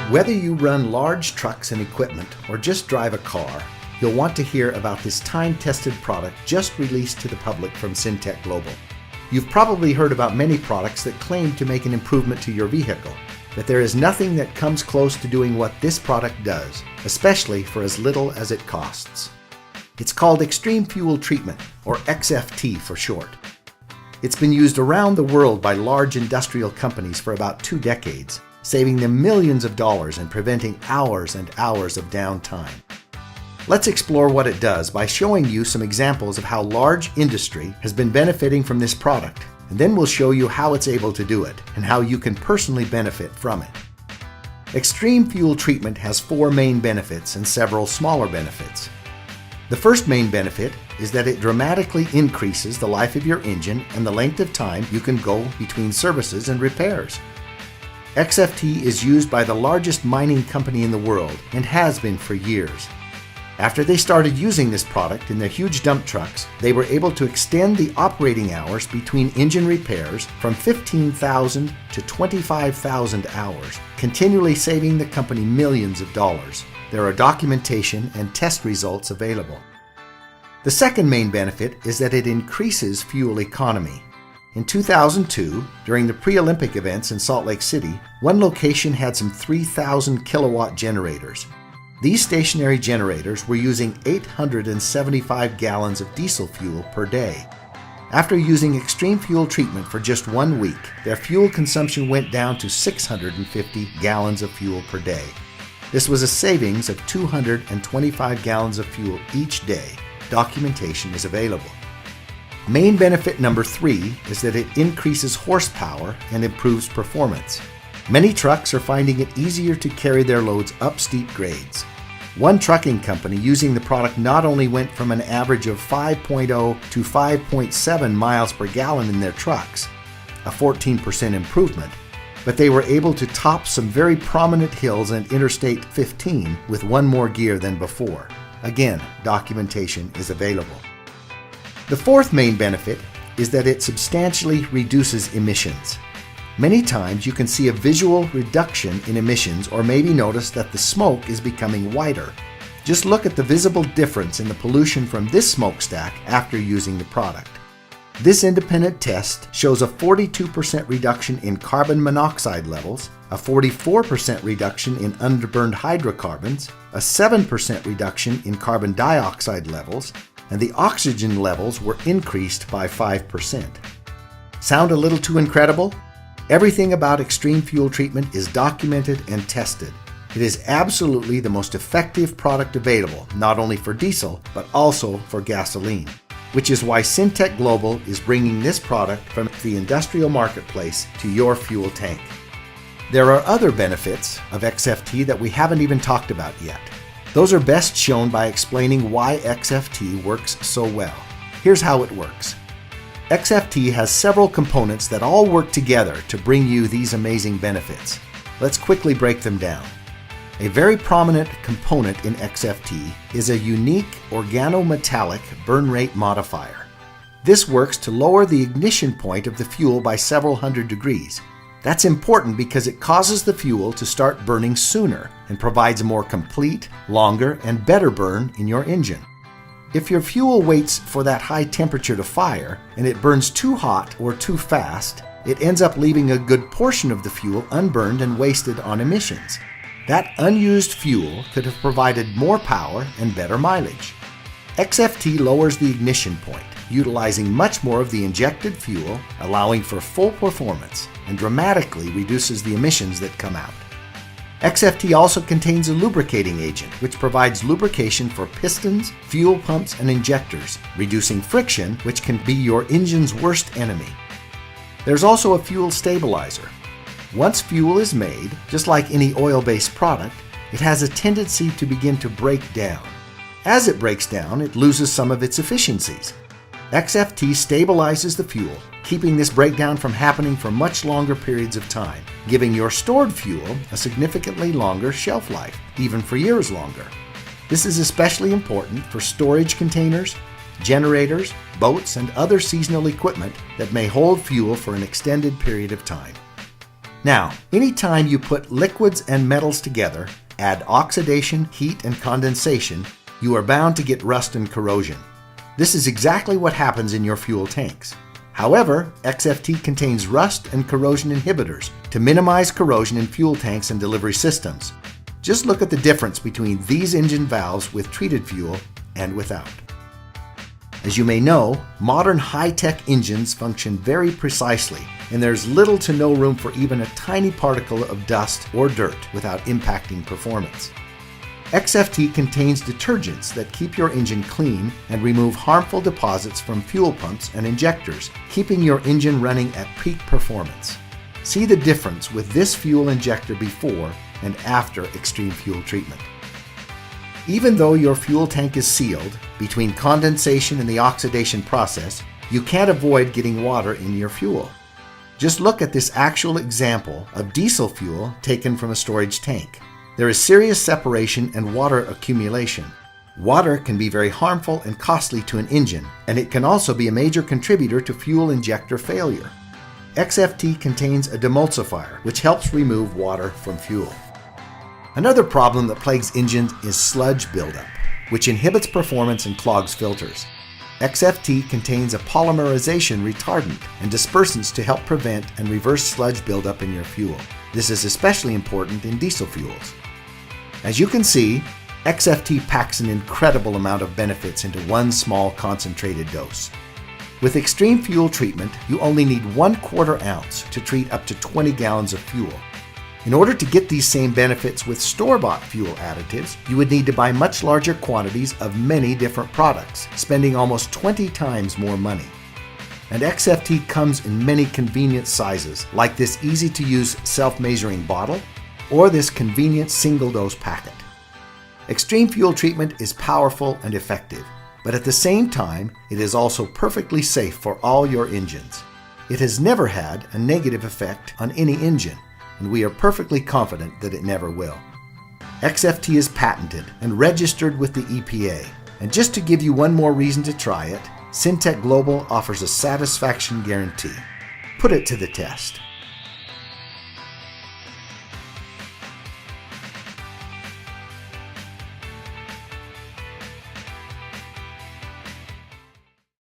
Whether you run large trucks and equipment or just drive a car, you'll want to hear about this time-tested product just released to the public from SYNTEK Global. You've probably heard about many products that claim to make an improvement to your vehicle, but there is nothing that comes close to doing what this product does, especially for as little as it costs. It's called Extreme Fuel Treatment, or XFT for short. It's been used around the world by large industrial companies for about 2 decades, saving them millions of dollars and preventing hours and hours of downtime. Let's explore what it does by showing you some examples of how large industry has been benefiting from this product, and then we'll show you how it's able to do it and how you can personally benefit from it. Extreme Fuel Treatment has 4 main benefits and several smaller benefits. The first main benefit is that it dramatically increases the life of your engine and the length of time you can go between services and repairs. XFT is used by the largest mining company in the world and has been for years. After they started using this product in their huge dump trucks, they were able to extend the operating hours between engine repairs from 15,000 to 25,000 hours, continually saving the company millions of dollars. There are documentation and test results available. The second main benefit is that it increases fuel economy. In 2002, during the pre-Olympic events in Salt Lake City, one location had some 3,000 kilowatt generators. These stationary generators were using 875 gallons of diesel fuel per day. After using Extreme Fuel Treatment for just 1 week, their fuel consumption went down to 650 gallons of fuel per day. This was a savings of 225 gallons of fuel each day. Documentation is available. Main benefit number 3 is that it increases horsepower and improves performance. Many trucks are finding it easier to carry their loads up steep grades. One trucking company using the product not only went from an average of 5.0 to 5.7 miles per gallon in their trucks, a 14% improvement, but they were able to top some very prominent hills and Interstate 15 with 1 more gear than before. Again, documentation is available. The fourth main benefit is that it substantially reduces emissions. Many times you can see a visual reduction in emissions or maybe notice that the smoke is becoming whiter. Just look at the visible difference in the pollution from this smokestack after using the product. This independent test shows a 42% reduction in carbon monoxide levels, a 44% reduction in underburned hydrocarbons, a 7% reduction in carbon dioxide levels, and the oxygen levels were increased by 5%. Sound a little too incredible? Everything about Extreme Fuel Treatment is documented and tested. It is absolutely the most effective product available, not only for diesel, but also for gasoline, which is why SYNTEK Global is bringing this product from the industrial marketplace to your fuel tank. There are other benefits of XFT that we haven't even talked about yet. Those are best shown by explaining why XFT works so well. Here's how it works. XFT has several components that all work together to bring you these amazing benefits. Let's quickly break them down. A very prominent component in XFT is a unique organometallic burn rate modifier. This works to lower the ignition point of the fuel by several hundred degrees. That's important because it causes the fuel to start burning sooner and provides a more complete, longer, and better burn in your engine. If your fuel waits for that high temperature to fire and it burns too hot or too fast, it ends up leaving a good portion of the fuel unburned and wasted on emissions. That unused fuel could have provided more power and better mileage. XFT lowers the ignition point, utilizing much more of the injected fuel, allowing for full performance, and dramatically reduces the emissions that come out. XFT also contains a lubricating agent, which provides lubrication for pistons, fuel pumps, and injectors, reducing friction, which can be your engine's worst enemy. There's also a fuel stabilizer. Once fuel is made, just like any oil-based product, it has a tendency to begin to break down. As it breaks down, it loses some of its efficiencies. XFT stabilizes the fuel, keeping this breakdown from happening for much longer periods of time, giving your stored fuel a significantly longer shelf life, even for years longer. This is especially important for storage containers, generators, boats, and other seasonal equipment that may hold fuel for an extended period of time. Now, anytime you put liquids and metals together, add oxidation, heat, and condensation, you are bound to get rust and corrosion. This is exactly what happens in your fuel tanks. However, XFT contains rust and corrosion inhibitors to minimize corrosion in fuel tanks and delivery systems. Just look at the difference between these engine valves with treated fuel and without. As you may know, modern high-tech engines function very precisely, and there's little to no room for even a tiny particle of dust or dirt without impacting performance. XFT contains detergents that keep your engine clean and remove harmful deposits from fuel pumps and injectors, keeping your engine running at peak performance. See the difference with this fuel injector before and after extreme fuel treatment. Even though your fuel tank is sealed, between condensation and the oxidation process, you can't avoid getting water in your fuel. Just look at this actual example of diesel fuel taken from a storage tank. There is serious separation and water accumulation. Water can be very harmful and costly to an engine, and it can also be a major contributor to fuel injector failure. XFT contains a demulsifier, which helps remove water from fuel. Another problem that plagues engines is sludge buildup, which inhibits performance and clogs filters. XFT contains a polymerization retardant and dispersants to help prevent and reverse sludge buildup in your fuel. This is especially important in diesel fuels. As you can see, XFT packs an incredible amount of benefits into one small concentrated dose. With extreme fuel treatment, you only need 1/4 ounce to treat up to 20 gallons of fuel. In order to get these same benefits with store-bought fuel additives, you would need to buy much larger quantities of many different products, spending almost 20 times more money. And XFT comes in many convenient sizes, like this easy-to-use self-measuring bottle or this convenient single-dose packet. Extreme fuel treatment is powerful and effective, but at the same time, it is also perfectly safe for all your engines. It has never had a negative effect on any engine, and we are perfectly confident that it never will. XFT is patented and registered with the EPA. And just to give you one more reason to try it, SYNTEK Global offers a satisfaction guarantee. Put it to the test.